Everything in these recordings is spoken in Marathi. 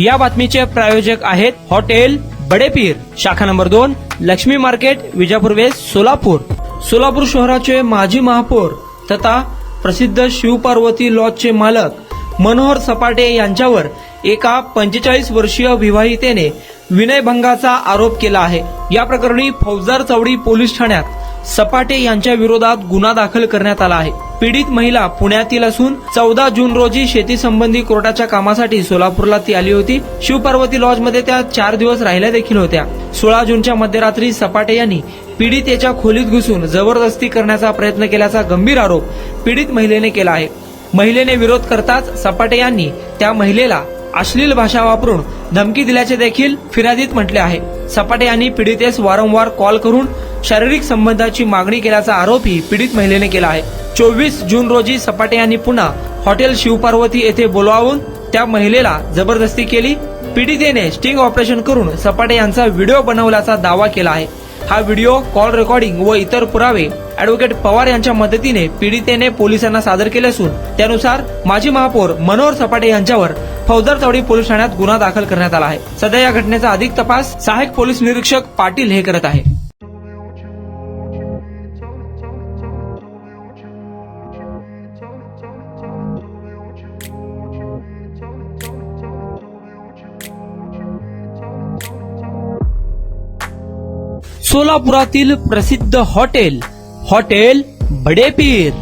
या बातमीचे प्रायोजक आहेत हॉटेल बडेपीर, शाखा number 2, Laxmi market, Vijapur west, Solapur. Solapur शहराचे माजी महापौर तथा प्रसिद्ध शिवपार्वती लॉजचे मालक मनोहर सपाटे यांच्यावर एका 45 वर्षीय विवाहितेने विनयभंगाचा आरोप केला आहे. या प्रकरणी फौजदार चौडी पोलीस ठाण्यात सपाटे यांच्या विरोधात गुन्हा दाखल करण्यात आला आहे. पीडित महिला पुण्यातील असून 14 जून रोजी शेती संबंधी कोर्टाच्या कामासाठी सोलापूरला ती आली होती. शिवपार्वती लॉज मध्ये त्या 4 दिवस राहिल्या देखील होत्या. 16 जूनच्या मध्यरात्री सपाटे यांनी पीडितेच्या खोलीत घुसून जबरदस्ती करण्याचा प्रयत्न केल्याचा गंभीर आरोप पीडित महिलेने केला आहे. महिलेने विरोध करताच सपाटे यांनी त्या महिलेला अश्लील भाषा वापरून धमकी दिल्याचे देखील फिर्यादीत म्हटले आहे. सपाटे यांनी पीडितेस वारंवार कॉल करून शारीरिक संबंधाची मागणी केल्याचा आरोपही पीडित महिलेने केला आहे. 24 जून रोजी सपाटे यांनी पुन्हा हॉटेल शिवपार्वती येथे बोलावून त्या महिलेला जबरदस्ती केली. पीडितेने स्टिंग ऑपरेशन करून सपाटे यांचा व्हिडिओ बनवल्याचा दावा केला आहे. हा व्हिडिओ, कॉल रेकॉर्डिंग व इतर पुरावे अॅडव्होकेट पवार यांच्या मदतीने पीडितेने पोलिसांना सादर केले असून त्यानुसार माजी महापौर मनोहर सपाटे यांच्यावर फौजदार चौडी पोलीस ठाण्यात गुन्हा दाखल करण्यात आला आहे. सध्या या घटनेचा अधिक तपास सहाय्यक पोलीस निरीक्षक पाटील हे करत आहे. सोलापुरातील प्रसिद्ध हॉटेल बडेपीर.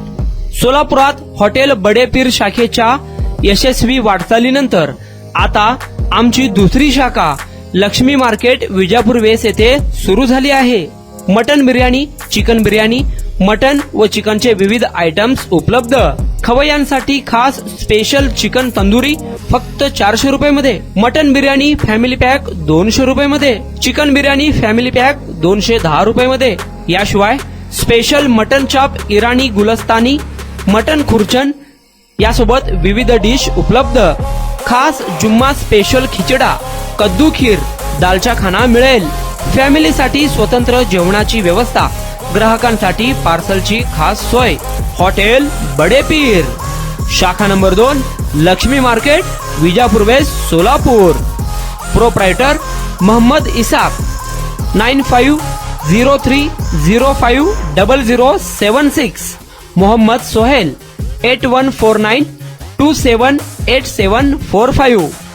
सोलापुरात हॉटेल बडेपीर शाखेच्या यशस्वी वाटचालीनंतर आता आमची दुसरी शाखा लक्ष्मी मार्केट, विजापूर वेस्ट येथे सुरू झाली आहे. Mutton biryani, chicken biryani, mutton व चिकनचे विविध आयटम्स उपलब्ध. खवय्यांसाठी खास स्पेशल चिकन तंदुरी फक्त 400 रुपये मध्ये. मटन बिर्याणी फॅमिली पॅक 200 रुपये मध्ये. चिकन बिर्याणी फॅमिली पॅक 210 रुपये मध्ये. याशिवाय स्पेशल मटन चाप, इराणी गुलस्तानी, मटन खुर्चन यासोबत विविध डिश उपलब्ध. खास जुम्मा स्पेशल खिचडा, कद्दू खीर, दालचा खाना मिळेल. फॅमिलीसाठी स्वतंत्र जेवणाची व्यवस्था, ग्राहकांसाठी पार्सलची खास सोय. हॉटेल बडेपीर, शाखा number 2, Laxmi market, Vijapur west, Solapur. Proprietor Mohammed Isaq. 9503050076. Mohammed Sohail. 8149278745.